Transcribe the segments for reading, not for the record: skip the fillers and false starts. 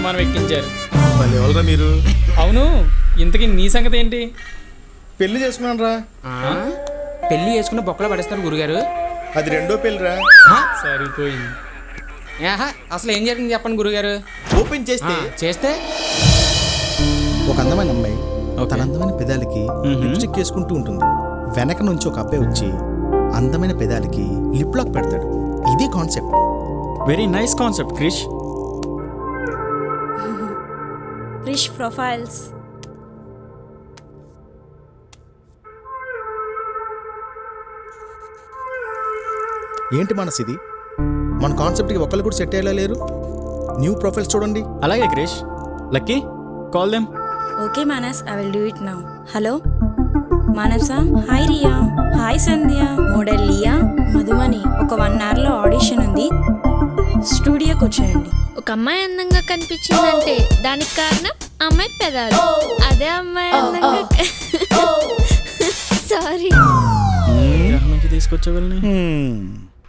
విమానం ఎక్కించారు. ఎవరా మీరు? అవును, ఇంతకీ నీ సంగతి ఏంటి? పెళ్లి చేసుకున్నాను రా. పెళ్లి చేసుకున్న బొక్కలో పడేస్తారు గురుగారు. అది రెండో పెళ్లిరా. సరిపోయింది. అసలు ఏం జరిగింది చెప్పండి గురుగారు. ఓపెన్ చేస్తే ఒక అందమైన అమ్మాయి తన అందమైన పెదాలకి లిప్స్టిక్ వేసుకుంటూ ఉంటుంది. వెనక నుంచి ఒక అబ్బాయి వచ్చి అందమైన పెదాలకి లిప్ లాక్ పెడతాడు. ఇది concept. Very nice concept Krish. Krish profiles. ఏంటి మనసు ఇది? మన కాన్సెప్ట్కి ఒకళ్ళు కూడా సెట్ అయ్యేలా లేరు. న్యూ ప్రొఫైల్స్ చూడండి. అలాగే Krish. Lucky, call them. Okay Manas, I will do it now. Hello Manasa. Hi Riya. Hi Sandhya. Model Liya. Madhumani. ఒక 1 hourలో ఆడిషన్ ఉంది, స్టూడియోకి వచ్చేయండి. ఒక అమ్మాయి అందంగా కనిపించిందంటే దానికి కారణం అమ్మాయి పెదాలు. అదే అమ్మాయి అందంగా సారీ నుంచి తీసుకొచ్చేవాళ్ళని.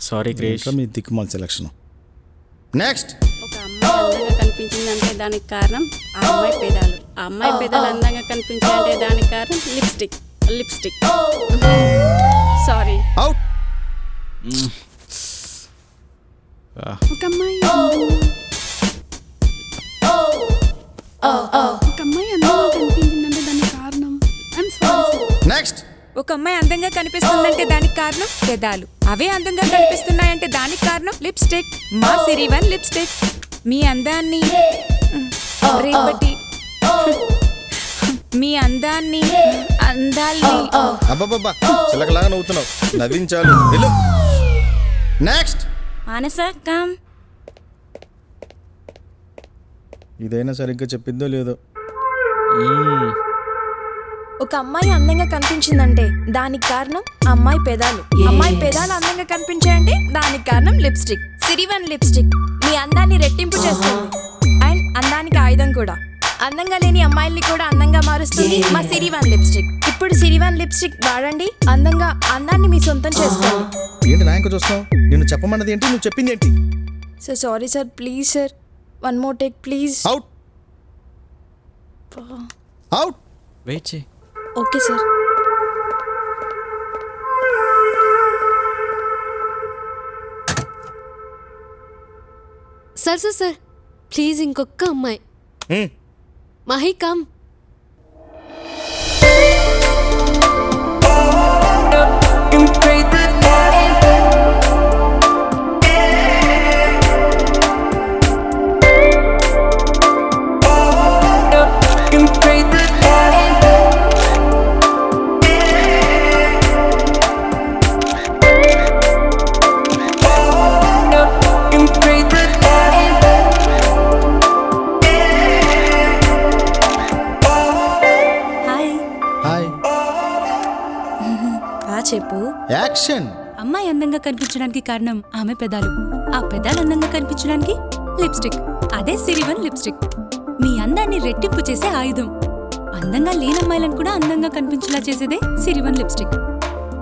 సారీ క్రిష్. మీ దిక్కుమాల సెలక్షన్. నెక్స్ట్. ఒక అమ్మాయి అందంగా కనిపించిందంటే దానికి కారణం ఆ అమ్మాయి పెదాలు. ఆ అమ్మాయి పెదాలు అందంగా కనిపించాలంటే దానికి కారణం లిప్స్టిక్. సారీ. అవుట్. ఒక అమ్మాయి అందంగా కనిపించిందంటే దానికి కారణం నెక్స్ట్. ఒక అమ్మాయి అందంగా కనిపిస్తుందంటే దానికి కారణం పెదాలు. అవే అందంగా కనిపిస్తున్నాయంటే దానికి కారణం లిప్స్టిక్. మా సిరివన్ లిప్స్టిక్. మీ అందాన్ని రేపటి మీ అందాన్ని అందాల్ని. అబ్బబ్బబ్బా, చిలకలాగా నవ్వుతున్నావు. నవ్వించాలు. నెక్స్ట్. మానస కమ్. ఇదైనా సరిగ్గా చెప్పిందో లేదో. ఒక అమ్మాయి అందంగా కనిపించిందంటే దానికి కారణం అమ్మాయి పెదాలు. అమ్మాయి పెదాలు అందంగా కనిపించాయంటే దానికి కారణం లిప్స్టిక్. సిరివన్ లిప్స్టిక్ మీ అందాన్ని రెట్టింపు చేస్తుంది. అండ్ అందానికి ఆయుధం కూడా. అందంగా లేని అమ్మాయిల్ని కూడా అందంగా మారుస్తుంది మా సిరివన్ లిప్స్టిక్. ఇప్పుడు సిరివన్ లిప్స్టిక్ వాడండి, అందాన్ని మీ సొంతం చేసుకోండి. ఏంటి నాయకు చూస్తున్నావు? నిన్ను చెప్పమన్నది ఏంటి, నువ్వు చెప్పింది ఏంటి? Sir sorry sir, please sir, 1 more take please. Out. Out. Wait చేయి. Okay sir. Sir sir sir please ఇంకొక అమ్మాయి. మహి కమ్. చెప్పు. యాక్షన్. అమ్మాయి అందంగా కనిపించడానికి కారణం ఆమె పెదాలు. ఆ పెదాలు అందంగా కనిపించడానికి లిప్స్టిక్. అదే సిరివన్ లిప్స్టిక్ మీ అందాన్ని రెట్టింపు చేసే ఆయుధం. అందంగా లేని అమ్మాయిలను కూడా అందంగా కనిపించేలా చేసేదే సిరివన్ లిప్స్టిక్.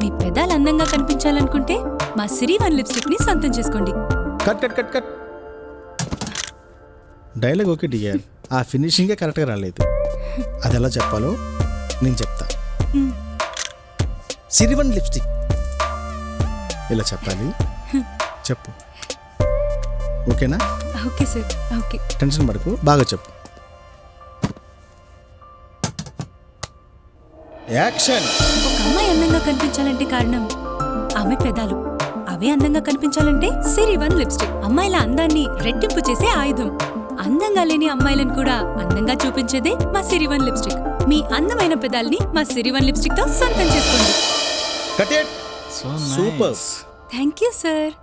మీ పెదాలు అందంగా కనిపించాలనుకుంటే మా సిరివన్ లిప్స్టిక్ ని సొంతం చేసుకోండి. Cut cut cut cut. Dialogue okay dear, ఆ ఫినిషింగే కరెక్ట్గా రాలేదు. అది ఎలా చెప్పాలో నేను చెప్తా. సిరివన్ లిప్స్టిక్ ఇలా చెప్పాలి. చెప్పు. ఓకేనా? Okay sir. ఓకే. టెన్షన్ పడకు, బాగా చెప్పు. యాక్షన్. ఒక అమ్మాయి అందంగా కనిపించాలంటే కారణం ఆమె పెదాలు. అవే అందంగా కనిపించాలంటే సిరివన్ లిప్స్టిక్ అమ్మాయిల అందాన్ని రెట్టింపు చేసే ఆయుధం. అందంగా లేని అమ్మాయిలను కూడా అందంగా చూపించేదే మా సిరివన్ లిప్స్టిక్. మీ అందమైన పెదాల్ని మా సిరివన్ లిప్స్టిక్ తో సొంతం చేసుకోండి. Cut it. Super. Thank you sir.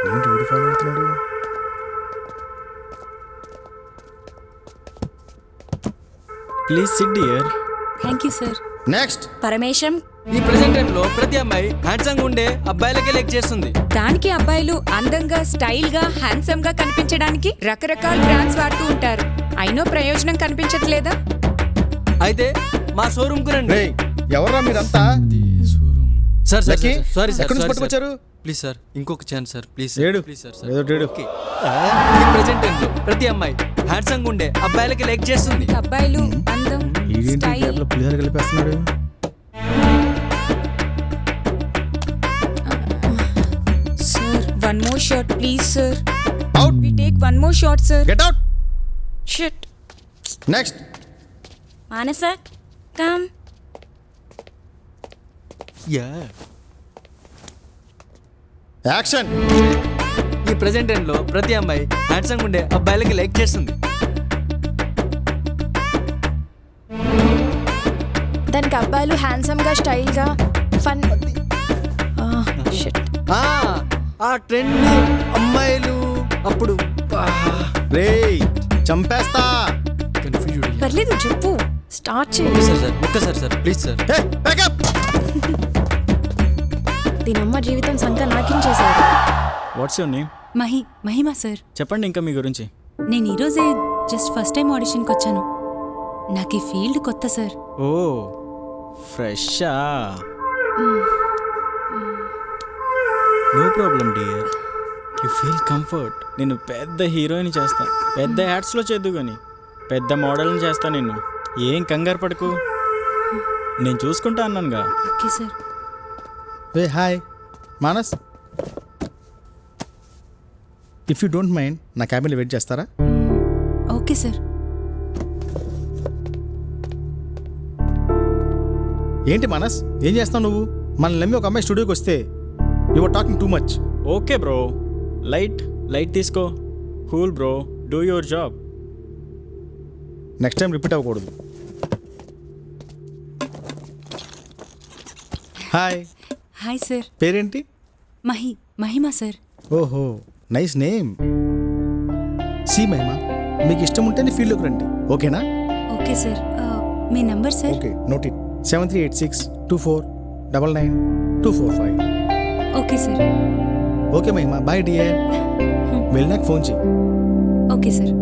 ఏంటి వీడు ఫాలో అవుతున్నాడు? Please SIT dear. Thank you sir. Next. Paramesham. ఈ ప్రెజెంట్ టైం లో ప్రతి అమ్మాయి హ్యాండ్సమ్ ఉండే అబ్బాయిలకే లైక్ చేస్తుంది. దానికి అబ్బాయిలు అందంగా, స్టైల్ గా, హ్యాండ్సమ్ గా కనిపించడానికి రకరకాల బ్రాండ్స్ వాడుతూ ఉంటారు. అయినో ప్రయోజనం కనిపించట్లేదా? అయితే మా షోరూమ్ కు రండి. ఎవర్రా మీరంతా? సార్ లక్కీ, సారీ ఎక్కడి నుంచి పట్టుకొచ్చారు? ప్లీజ్ సార్ ఇంకొక ఛాన్స్ సార్ ప్లీజ్ ఏడు. ప్లీజ్ సార్ ఏదో ఏడు. ఓకే ఈ ప్రెజెంట్ టైంలో ప్రతి అమ్మాయి హ్యాండ్సమ్ ఉండే అబ్బాయిలకి లైక్ చేస్తుంది. అబ్బాయిలు అందం ఈడేంటి ఈ స్టైల్ గ్యాప్లో పులిహోర కలిపేస్తున్నాడు. Sir one more shot please sir out. We take one more shot sir get out. Shit next. Manasa come యా యాక్షన్. ఈ ప్రెజెంట్ టైంలో ప్రతి అమ్మాయి హ్యాండ్సమ్ ఉండే అబ్బాయిలకి లైక్ చేస్తుంది. దానికి అబ్బాయిలు హ్యాండ్సమ్ గా స్టైల్ గా ఫన్ ఆ ట్రెండ్ అమ్మాయిలు అప్పుడు రేయ్ చంపేస్తా. కన్ఫ్యూజ్డ్. పర్లేదు చెప్పు స్టార్ట్ చేయి. ఒక్కసారి sir please sir. Hey backup. దీని అమ్మ జీవితం సంక నాకించేశారు. What's your name? Mahima sir చెప్పండి ఇంకా మీ గురించి. నేను ఈరోజే జస్ట్ ఫస్ట్ టైం ఆడిషన్కి వచ్చాను. నాకు ఈ ఫీల్డ్ కొత్త సార్. ఓ ఫ్రెషా? No problem dear, you feel comfort. నేను పెద్ద హీరోయిన్ చేస్తా, పెద్ద యాడ్స్లో చేద్దు కానీ పెద్ద మోడల్ని చేస్తా. నేను ఏం కంగారు పడకు, నేను చూసుకుంటా అన్నానుగా. Okay sir. ఏ hi Manas, if you don't mind నా క్యాబిన్లో వెయిట్ చేస్తారా? Okay sir. ఏంటి మానస్ ఏం చేస్తావు నువ్వు? మనల్ని నమ్మి ఒక అమ్మాయి స్టూడియోకి వస్తే you are talking too much. Okay bro, light తీసుకో. Cool bro, do your job. Next time repeat అవ్వకూడదు. Hi, hi sir. పేరేంటి? మహిమా సార్. ఓహో నైస్ నేమ్. సి మహిమ, మీకు ఇష్టం ఉంటే నీ ఫీల్డ్లోకి రండి, ఓకేనా? Okay sir. మీ number sir? Okay note it. 7386249925. Okay sir. Okay Mahima, bye dear. వెళ్ళినాక ఫోన్ చేయి. Okay sir.